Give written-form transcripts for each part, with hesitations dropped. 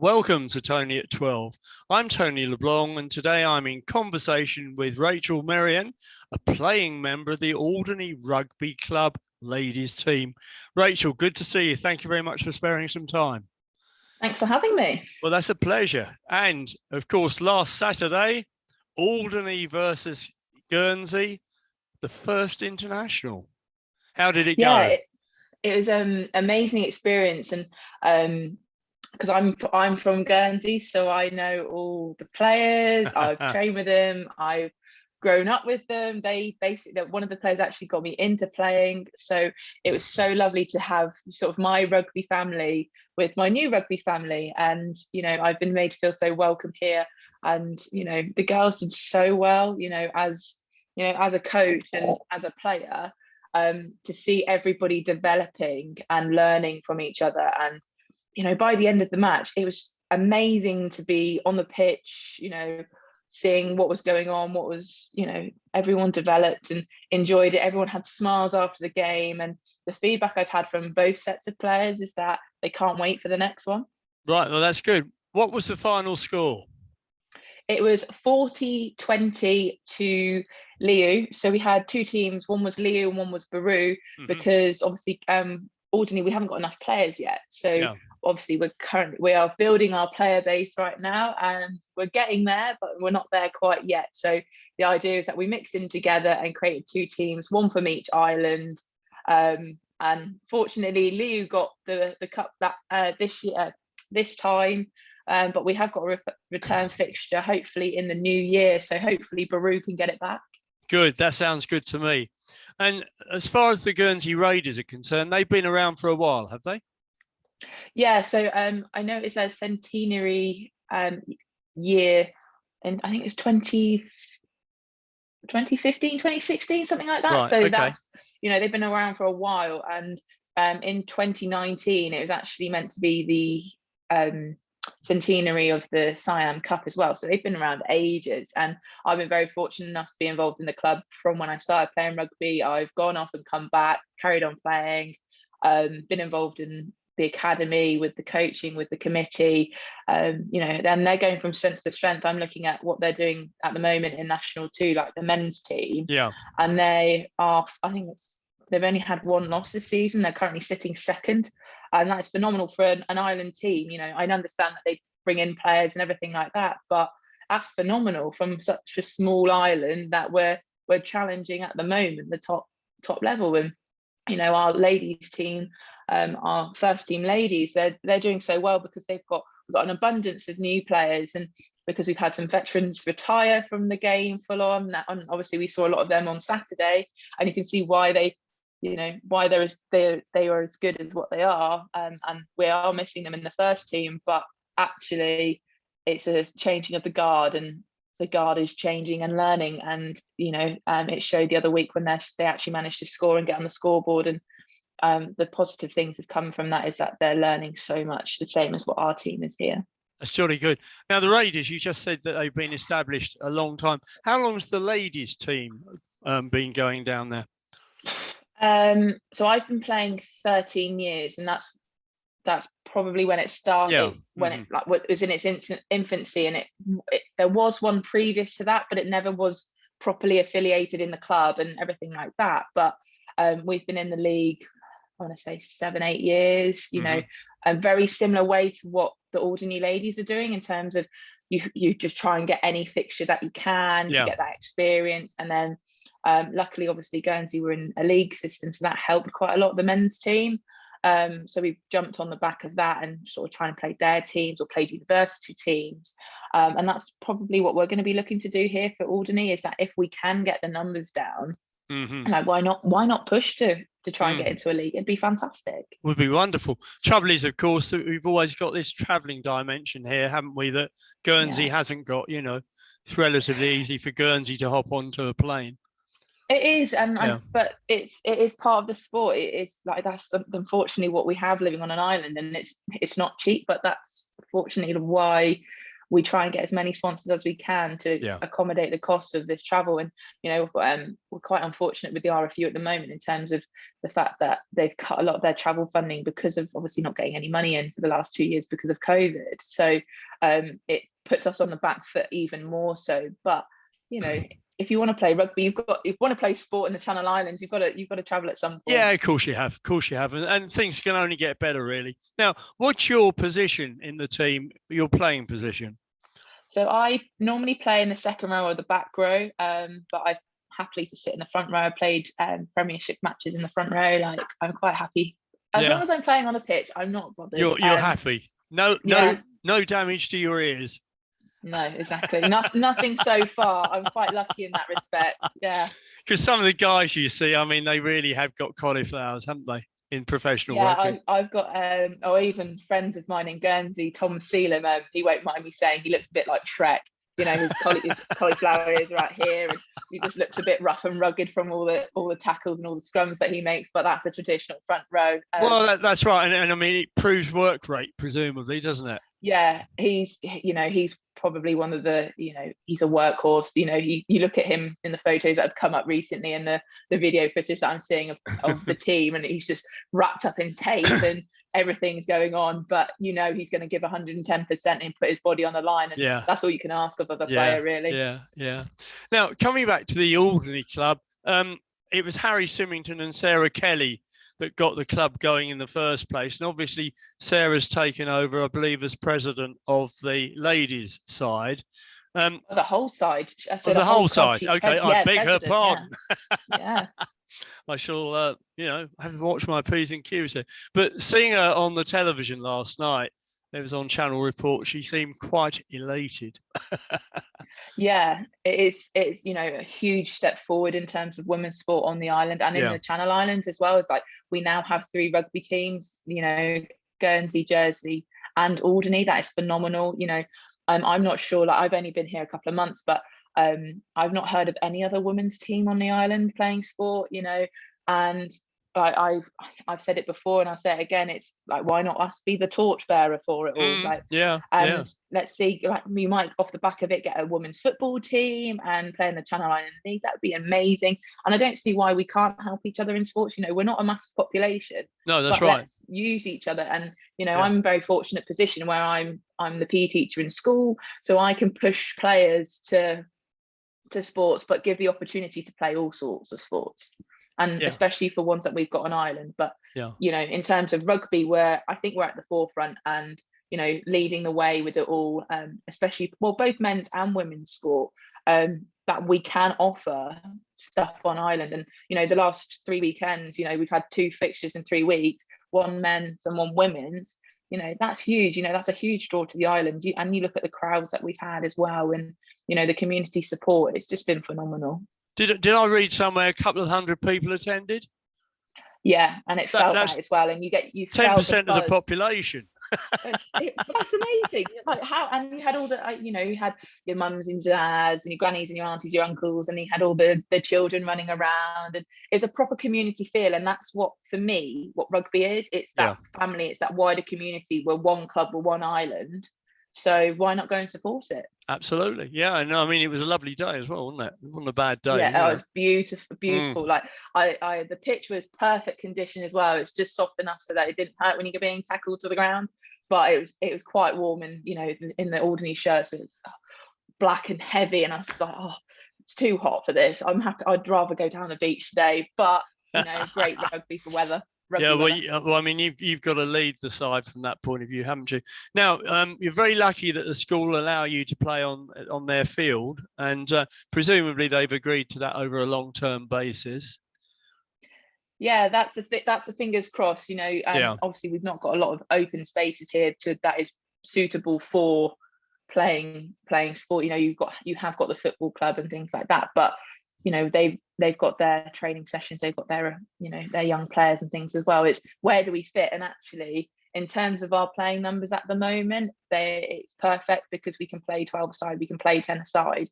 Welcome to Tony at 12. I'm Tony LeBlanc, and today I'm in conversation with Rachel Merrien, a playing member of the Alderney Rugby Club Ladies Team. Rachel, good to see you. Thank you very much for sparing some time. Thanks for having me. Well, that's a pleasure. And of course, last Saturday, Alderney versus Guernsey, the first international. How did it go? It was an amazing experience, and because I'm from Guernsey, so I know all the players. I've trained with them. I've grown up with them. One of the players actually got me into playing, so it was so lovely to have sort of my rugby family with my new rugby family, and I've been made to feel so welcome here. And the girls did so well. As a coach and as a player, to see everybody developing and learning from each other. And by the end of the match, it was amazing to be on the pitch, seeing what was going on, everyone developed and enjoyed it. Everyone had smiles after the game. And the feedback I've had from both sets of players is that they can't wait for the next one. Right, well, that's good. What was the final score? It was 40-20 to Lineouts. So we had two teams. One was Lineouts and one was Baru, because obviously Alderney, we haven't got enough players yet. So obviously we are building our player base right now, and we're getting there, but we're not there quite yet. So the idea is that we mix in together and created two teams, one from each island. And fortunately, Lineouts got the cup that this time. But we have got a return fixture, hopefully in the new year. So hopefully Baru can get it back. Good. That sounds good to me. And as far as the Guernsey Raiders are concerned, they've been around for a while, have they? Yeah. So I know it's a centenary year, and I think it's 2015, 2016, something like that. Right, so okay. That's, they've been around for a while. And in 2019, it was actually meant to be the centenary of the Siam Cup as well. So they've been around ages, and I've been very fortunate enough to be involved in the club from when I started playing rugby. I've gone off and come back, carried on playing, been involved in the academy with the coaching, with the committee. Then they're going from strength to strength. I'm looking at what they're doing at the moment in National 2, like the men's team. Yeah. And they are, they've only had one loss this season. They're currently sitting second. And that's phenomenal for an island team. I understand that they bring in players and everything like that, but that's phenomenal from such a small island that we're challenging at the moment, the top level. And our ladies team, our first team ladies, they're doing so well because we've got an abundance of new players, and because we've had some veterans retire from the game full on. And obviously we saw a lot of them on Saturday, and you can see why they are as good as what they are, and we are missing them in the first team. But actually it's a changing of the guard, and the guard is changing and learning. And it showed the other week when they actually managed to score and get on the scoreboard, and the positive things have come from that is that they're learning so much, the same as what our team is here. That's jolly good. Now, the Raiders, you just said that they've been established a long time. How long has the ladies team been going down there? So I've been playing 13 years, and that's probably when it started, when it was in its infancy. And there was one previous to that, but it never was properly affiliated in the club and everything like that. But we've been in the league, I want to say 7-8 years, a very similar way to what the Alderney ladies are doing, in terms of you just try and get any fixture that you can to get that experience. And then luckily, obviously, Guernsey were in a league system, so that helped quite a lot, the men's team. So we jumped on the back of that and sort of trying to play their teams or played university teams. And that's probably what we're going to be looking to do here for Alderney, is that if we can get the numbers down, like why not push to try and get into a league? It'd be fantastic. Would be wonderful. Trouble is, of course, that we've always got this travelling dimension here, haven't we, that Guernsey hasn't got. It's relatively easy for Guernsey to hop onto a plane. It is, but it is part of the sport. It's like that's unfortunately what we have living on an island, and it's not cheap. But that's fortunately why we try and get as many sponsors as we can to accommodate the cost of this travel. And we're quite unfortunate with the RFU at the moment in terms of the fact that they've cut a lot of their travel funding because of obviously not getting any money in for the last 2 years because of COVID. So it puts us on the back foot even more so. But if you want to play rugby, if you want to play sport in the Channel Islands, you've got to travel at some point. Yeah, of course you have. And things can only get better, really. Now, what's your position in the team, your playing position? So I normally play in the second row or the back row, but I've happily to sit in the front row. I played Premiership matches in the front row. Like, I'm quite happy. As long as I'm playing on the pitch, I'm not bothered. You're happy. No damage to your ears. No, exactly. Nothing so far. I'm quite lucky in that respect. Yeah. Because some of the guys you see, I mean, they really have got cauliflowers, haven't they, in professional rugby? I've got, even friends of mine in Guernsey, Tom Sealam, he won't mind me saying he looks a bit like Shrek. His cauliflower ears are out here, and he just looks a bit rough and rugged from all the tackles and all the scrums that he makes. But that's a traditional front row. Well, that's right, and I mean, it proves work rate, presumably, doesn't it? Yeah, he's probably one of the, he's a workhorse. You look at him in the photos that have come up recently and the video footage that I'm seeing of the team, and he's just wrapped up in tape and everything's going on, but he's going to give 110% and put his body on the line, and that's all you can ask of other player, really. Yeah. Now, coming back to the Alderney club, it was Harry Symington and Sarah Kelly that got the club going in the first place. And obviously Sarah's taken over, I believe, as president of the ladies side. The whole side. The whole side. Okay, I beg her pardon. Yeah. I shall, have to watch my P's and Q's here. But seeing her on the television last night, it was on Channel Report, she seemed quite elated. Yeah, it's a huge step forward in terms of women's sport on the island and in the Channel Islands as well. It's like we now have 3 rugby teams, Guernsey, Jersey and Alderney. That is phenomenal. I'm not sure, like I've only been here a couple of months, but I've not heard of any other women's team on the island playing sport, and I've said it before and I'll say it again, it's like, why not us be the torchbearer for it all? Let's see, like we might off the back of it get a women's football team and play in the Channel Island League. That would be amazing. And I don't see why we can't help each other in sports. We're not a massive population. No, that's right. Let's use each other. And I'm in a very fortunate position where I'm the PE teacher in school, so I can push players to sports, but give the opportunity to play all sorts of sports. And especially for ones that we've got on Ireland. But, in terms of rugby, I think we're at the forefront and, leading the way with it all, especially, both men's and women's sport, that we can offer stuff on Ireland. And, the last 3 weekends, we've had 2 fixtures in 3 weeks, 1 men's and 1 women's. That's huge. That's a huge draw to the island. And you look at the crowds that we've had as well, and, the community support, it's just been phenomenal. Did I read somewhere a couple of hundred people attended? Yeah, and it felt that as well. And you 10% of the population. That's amazing. Like how, and you had all the, you had your mums and dads and your grannies and your aunties, your uncles, and you had all the children running around, and it's a proper community feel. And that's what, for me, what rugby is. It's that family, it's that wider community. We're one club, we're one island. So why not go and support it? Absolutely, yeah. And I mean, it was a lovely day as well, wasn't it? It wasn't a bad day. Yeah, it was beautiful. Like the pitch was perfect condition as well. It's just soft enough so that it didn't hurt when you're being tackled to the ground. But it was quite warm, and in the Alderney shirts, it was black and heavy, and I was like, oh, it's too hot for this. I'm happy. I'd rather go down the beach today. But great rugby for weather. Well, I mean, you've got to lead the side from that point of view, haven't you? Now, you're very lucky that the school allow you to play on their field, and presumably they've agreed to that over a long-term basis. Yeah, that's the fingers crossed. Obviously we've not got a lot of open spaces here that is suitable for playing sport. You have got the football club and things like that, but they've got their training sessions, they've got their their young players and things as well. It's where do we fit? And actually, in terms of our playing numbers at the moment, it's perfect because we can play 12 aside, we can play 10 aside,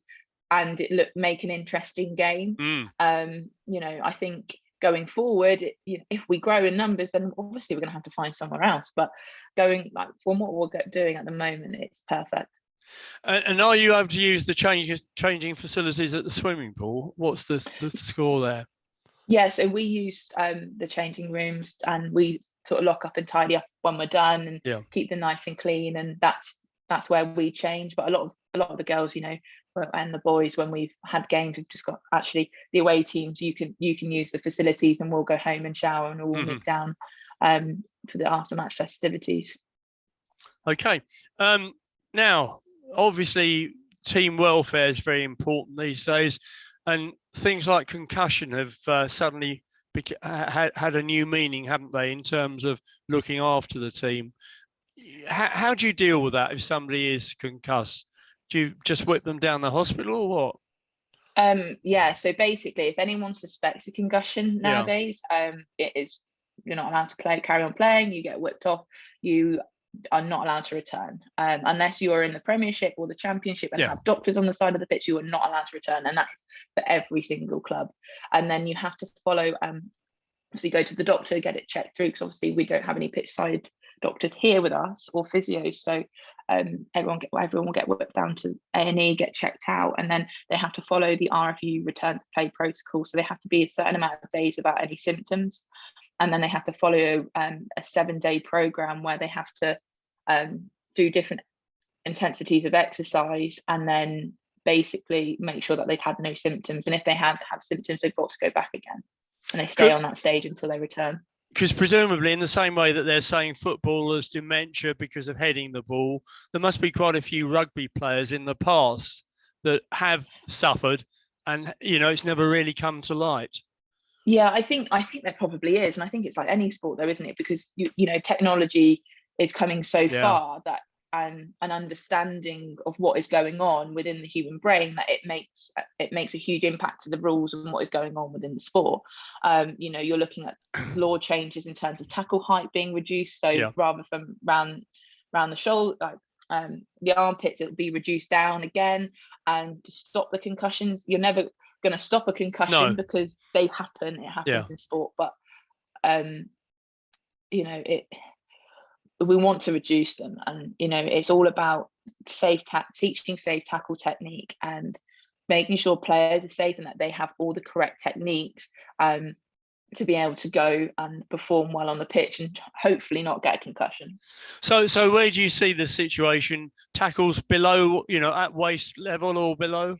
and make an interesting game. I think going forward, if we grow in numbers, then obviously we're going to have to find somewhere else. But going from what we're doing at the moment, it's perfect. And are you able to use the changing facilities at the swimming pool? What's the score there? Yeah, so we use the changing rooms, and we sort of lock up and tidy up when we're done, and keep them nice and clean, and that's where we change. But a lot of the girls, and the boys, when we've had games, we've just got actually the away teams. You can use the facilities, and we'll go home and shower, and we'll meet down for the after match festivities. Okay. Now, obviously, team welfare is very important these days, and things like concussion have suddenly had a new meaning, haven't they, in terms of looking after the team? How do you deal with that if somebody is concussed? Do you just whip them down the hospital or what? Yeah, so basically, if anyone suspects a concussion nowadays, you're not allowed to carry on playing. You get whipped off. You are not allowed to return unless you are in the Premiership or the Championship and have doctors on the side of the pitch. You are not allowed to return, and that's for every single club. And then you have to follow. So you go to the doctor, get it checked through, because obviously we don't have any pitch side doctors here with us or physios. So everyone will get whipped down to A&E, get checked out, and then they have to follow the RFU return to play protocol. So they have to be a certain amount of days without any symptoms. And then they have to follow a 7-day program where they have to do different intensities of exercise, and then basically make sure that they've had no symptoms. And if they have symptoms, they've got to go back again, and they stay on that stage until they return. Because presumably, in the same way that they're saying footballers dementia because of heading the ball, there must be quite a few rugby players in the past that have suffered, and it's never really come to light. Yeah, I think there probably is, and I think it's like any sport, though, isn't it? Because technology is coming so far that an understanding of what is going on within the human brain, that it makes a huge impact to the rules and what is going on within the sport. You're looking at law changes in terms of tackle height being reduced. So rather from round the shoulder, the armpits, it'll be reduced down again, and to stop the concussions. You're never going to stop a concussion because they happen. It happens in sport, but we want to reduce them, and it's all about teaching safe tackle technique and making sure players are safe and that they have all the correct techniques to be able to go and perform well on the pitch and hopefully not get a concussion. So where do you see the situation? Tackles below, at waist level or below?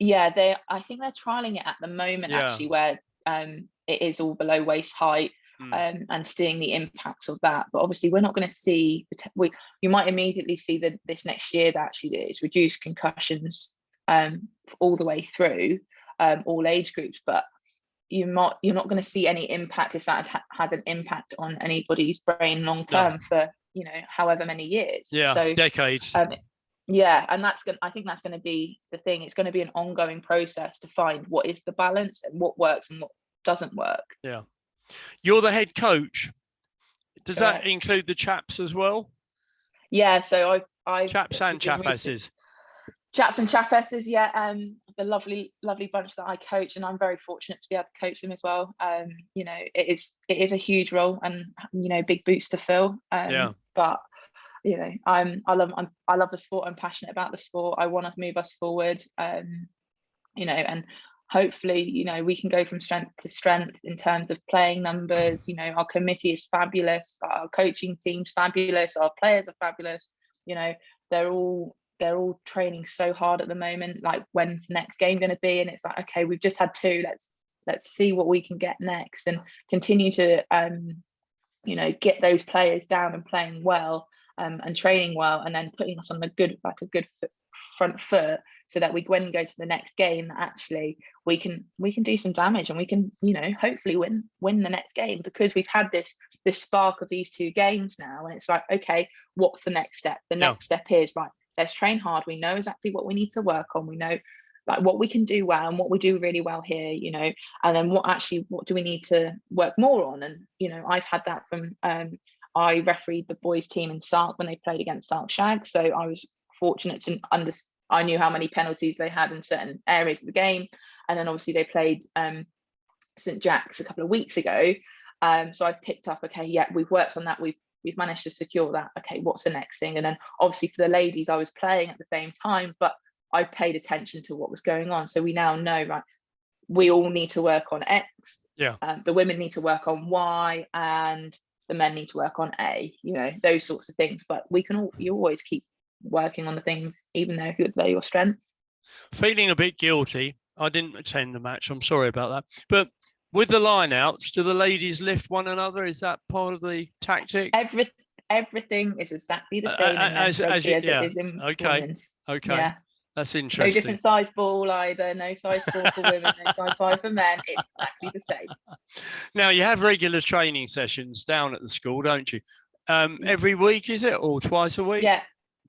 Yeah, I think they're trialing it at the moment, actually, where it is all below waist height, and seeing the impacts of that. But obviously, we're not going to see. You might immediately see that this next year that actually it's reduced concussions all the way through all age groups. But you're not going to see any impact if that has an impact on anybody's brain long term for however many years. Yeah, so decades. And I think that's going to be the thing. It's going to be an ongoing process to find what is the balance and what works and what doesn't work. Yeah. You're the head coach. Does that include the chaps as well? Yeah, so I chaps and chapesses. Chaps and chapesses, the lovely bunch that I coach, and I'm very fortunate to be able to coach them as well. It is a huge role, and big boots to fill. But I love the sport. I'm passionate about the sport. I want to move us forward. And hopefully, we can go from strength to strength in terms of playing numbers. Our committee is fabulous. Our coaching team's fabulous. Our players are fabulous. They're all training so hard at the moment. Like, when's the next game going to be? And it's like, okay, we've just had 2. Let's see what we can get next, and continue to get those players down and playing well. And training well, and then putting us on a good front foot, so that when we go to the next game, actually we can do some damage, and we can hopefully win the next game, because we've had this spark of these 2 games now, and it's like, okay, what's the next step? The next step is, right, let's train hard. We know exactly what we need to work on. We know what we can do well and what we do really well here, and then what do we need to work more on? And I've had that from I refereed the boys team in Sark when they played against Sark Shag, so I was fortunate to I knew how many penalties they had in certain areas of the game. And then obviously they played St Jack's a couple of weeks ago, so I've picked up, okay, we've worked on that, we've we've managed to secure that. Okay, what's the next thing? And then obviously for the ladies, I was playing at the same time, but I paid attention to what was going on. So we now know, right, we all need to work on X. Yeah. The women need to work on Y, and the men need to work on A, those sorts of things. But you always keep working on the things, even though they're your strengths. Feeling a bit guilty. I didn't attend the match. I'm sorry about that. But with the lineouts, do the ladies lift one another? Is that part of the tactic? Everything is exactly the same in men's rugby as it is in women's. Okay. Yeah. That's interesting. No different size ball either. No size 4 for women, no size 5 for men. It's exactly the same. Now, you have regular training sessions down at the school, don't you? Every week, is it, or twice a week? Yeah,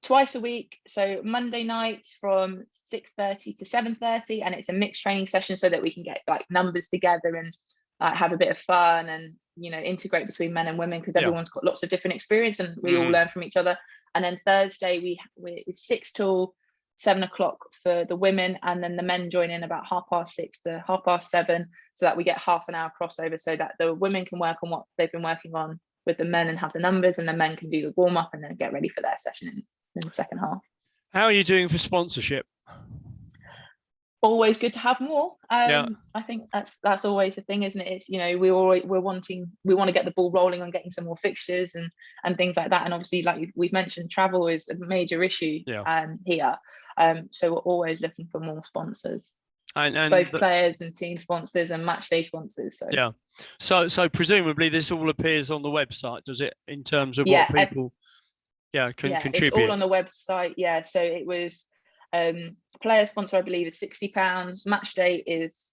twice a week. So Monday nights from 6:30 to 7:30, and it's a mixed training session so that we can get like numbers together and have a bit of fun and integrate between men and women, because everyone's got lots of different experience and we all learn from each other. And then Thursday it's 6 till 7 o'clock for the women, and then the men join in about 6:30 to 7:30, so that we get half an hour crossover, so that the women can work on what they've been working on with the men and have the numbers, and the men can do the warm up and then get ready for their session in the second half. How are you doing for sponsorship? Always good to have more. I think that's always the thing, isn't it? It's we want to get the ball rolling on getting some more fixtures and things like that. And obviously, like we've mentioned, travel is a major issue here. So we're always looking for more sponsors, and both players and team sponsors and match day sponsors. So presumably this all appears on the website, does it? In terms of what people can contribute. It's all on the website. Yeah. So it was. Player sponsor, I believe, is £60. Match day is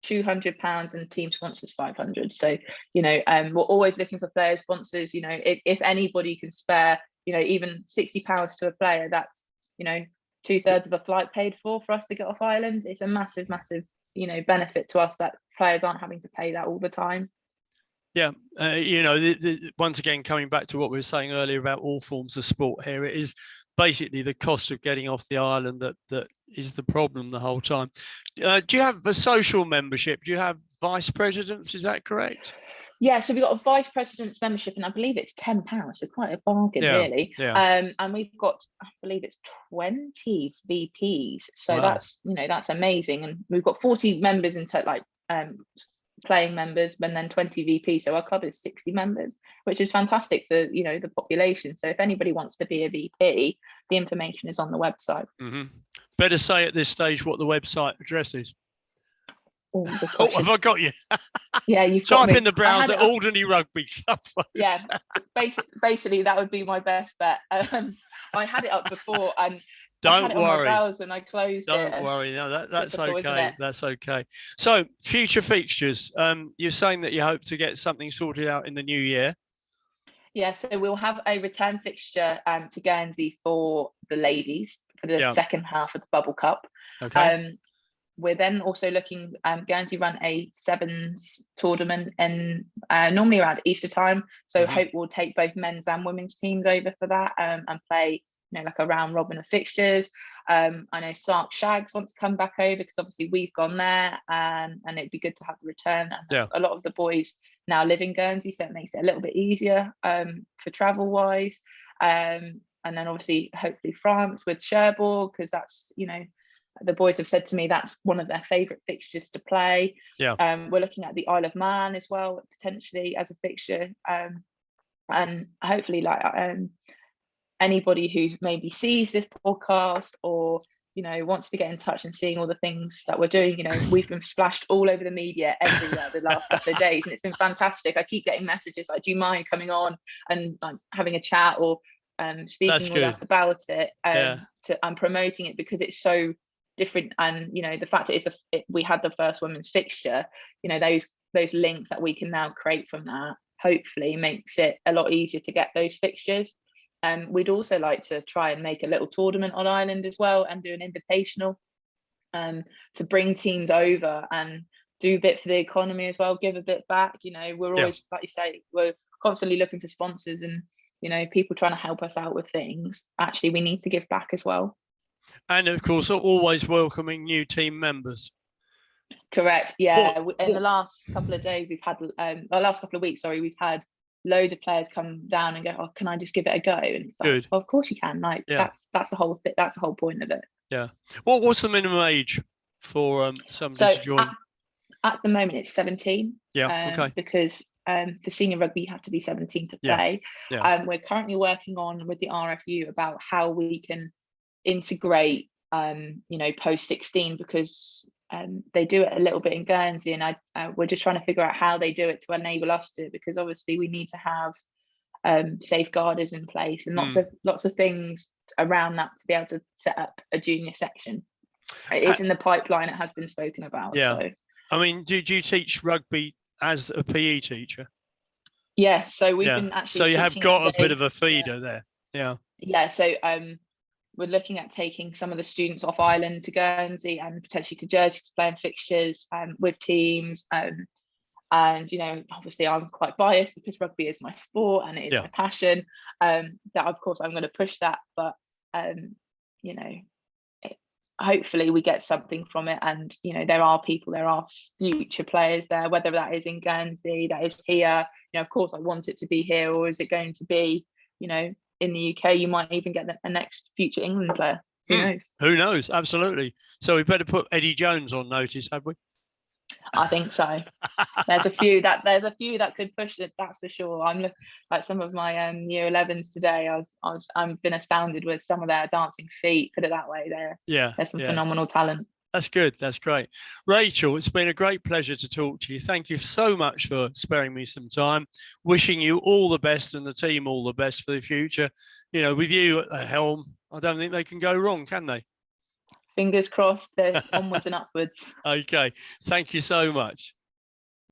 £200, and team sponsors £500. So we're always looking for player sponsors. If anybody can spare even £60 to a player, that's 2/3 of a flight paid for us to get off Ireland. It's a massive benefit to us that players aren't having to pay that all the time. Yeah, once again, coming back to what we were saying earlier about all forms of sport here, it is basically the cost of getting off the island that is the problem the whole time. Do you have a social membership? Do you have vice presidents? Is that correct? Yeah, so we've got a vice president's membership, and I believe it's £10, so quite a bargain, really. Yeah. And we've got, I believe it's 20 VPs, so that's amazing. And we've got 40 members in total, playing members, and then 20 VP, so our club is 60 members, which is fantastic for the population. So if anybody wants to be a VP, the information is on the website. Better say at this stage what the website address is. Oh, have I got you? Yeah, you've type got in the browser Alderney Rugby Club, folks. Yeah, basically that would be my best bet. I had it up before, and don't worry. And I closed it. Don't worry. No, that's okay. That's okay. So, future fixtures. You're saying that you hope to get something sorted out in the new year. Yeah, so we'll have a return fixture to Guernsey for the ladies for the second half of the Bubble Cup. Okay. We're then also looking. Guernsey run a sevens tournament, and normally around Easter time. So hope we'll take both men's and women's teams over for that and play. Like a round robin of fixtures. I know Sark Shags wants to come back over because obviously we've gone there, and it'd be good to have the return. A lot of the boys now live in Guernsey, so it makes it a little bit easier for travel wise. And then obviously, hopefully France with Cherbourg, because that's the boys have said to me that's one of their favourite fixtures to play. We're looking at the Isle of Man as well, potentially as a fixture, and hopefully anybody who maybe sees this podcast or wants to get in touch and seeing all the things that we're doing, we've been splashed all over the media everywhere the last couple of days, and it's been fantastic. I keep getting messages like, do you mind coming on and having a chat or speaking with us about it and promoting it, because it's so different. And the fact that we had the first women's fixture, those links that we can now create from that hopefully makes it a lot easier to get those fixtures. We'd also like to try and make a little tournament on Ireland as well, and do an invitational to bring teams over and do a bit for the economy as well, give a bit back. We're always, like you say, we're constantly looking for sponsors and people trying to help us out with things. Actually, we need to give back as well. And of course, always welcoming new team members. Correct. Yeah. In the last couple of days, we've had last couple of weeks, we've had loads of players come down and go, "Oh, can I just give it a go?" And it's like, Good. well, of course you can. Like that's the whole that's the whole point of it. Yeah. What's the minimum age for somebody to join? At the moment, it's 17. Yeah. Okay. Because for senior rugby, you have to be 17 to play. Yeah. We're currently working on with the RFU about how we can integrate, post 16, because they do it a little bit in Guernsey, and we're just trying to figure out how they do it to enable us to, because obviously we need to have safeguarders in place and lots of things around that to be able to set up a junior section. It is in the pipeline. It has been spoken about. Yeah. So. I mean, do you teach rugby as a PE teacher? Yeah, so we've been actually. So you have got a bit of a feeder there. Yeah. Yeah, so we're looking at taking some of the students off island to Guernsey and potentially to Jersey to play in fixtures with teams. And obviously I'm quite biased because rugby is my sport and it is my passion. That of course I'm going to push that, but hopefully we get something from it, and there are future players there, whether that is in Guernsey, that is here. Of course I want it to be here, or is it going to be in the UK? You might even get a next future England player. Who knows? Absolutely. So we better put Eddie Jones on notice, have we? I think so. There's a few that could push it, that's for sure. I'm like some of my year 11s today. I've been astounded with some of their dancing feet, put it that way. There's some phenomenal talent. That's good. That's great. Rachel, it's been a great pleasure to talk to you. Thank you so much for sparing me some time. Wishing you all the best and the team all the best for the future. With you at the helm, I don't think they can go wrong, can they? Fingers crossed, they're onwards and upwards. Okay. Thank you so much.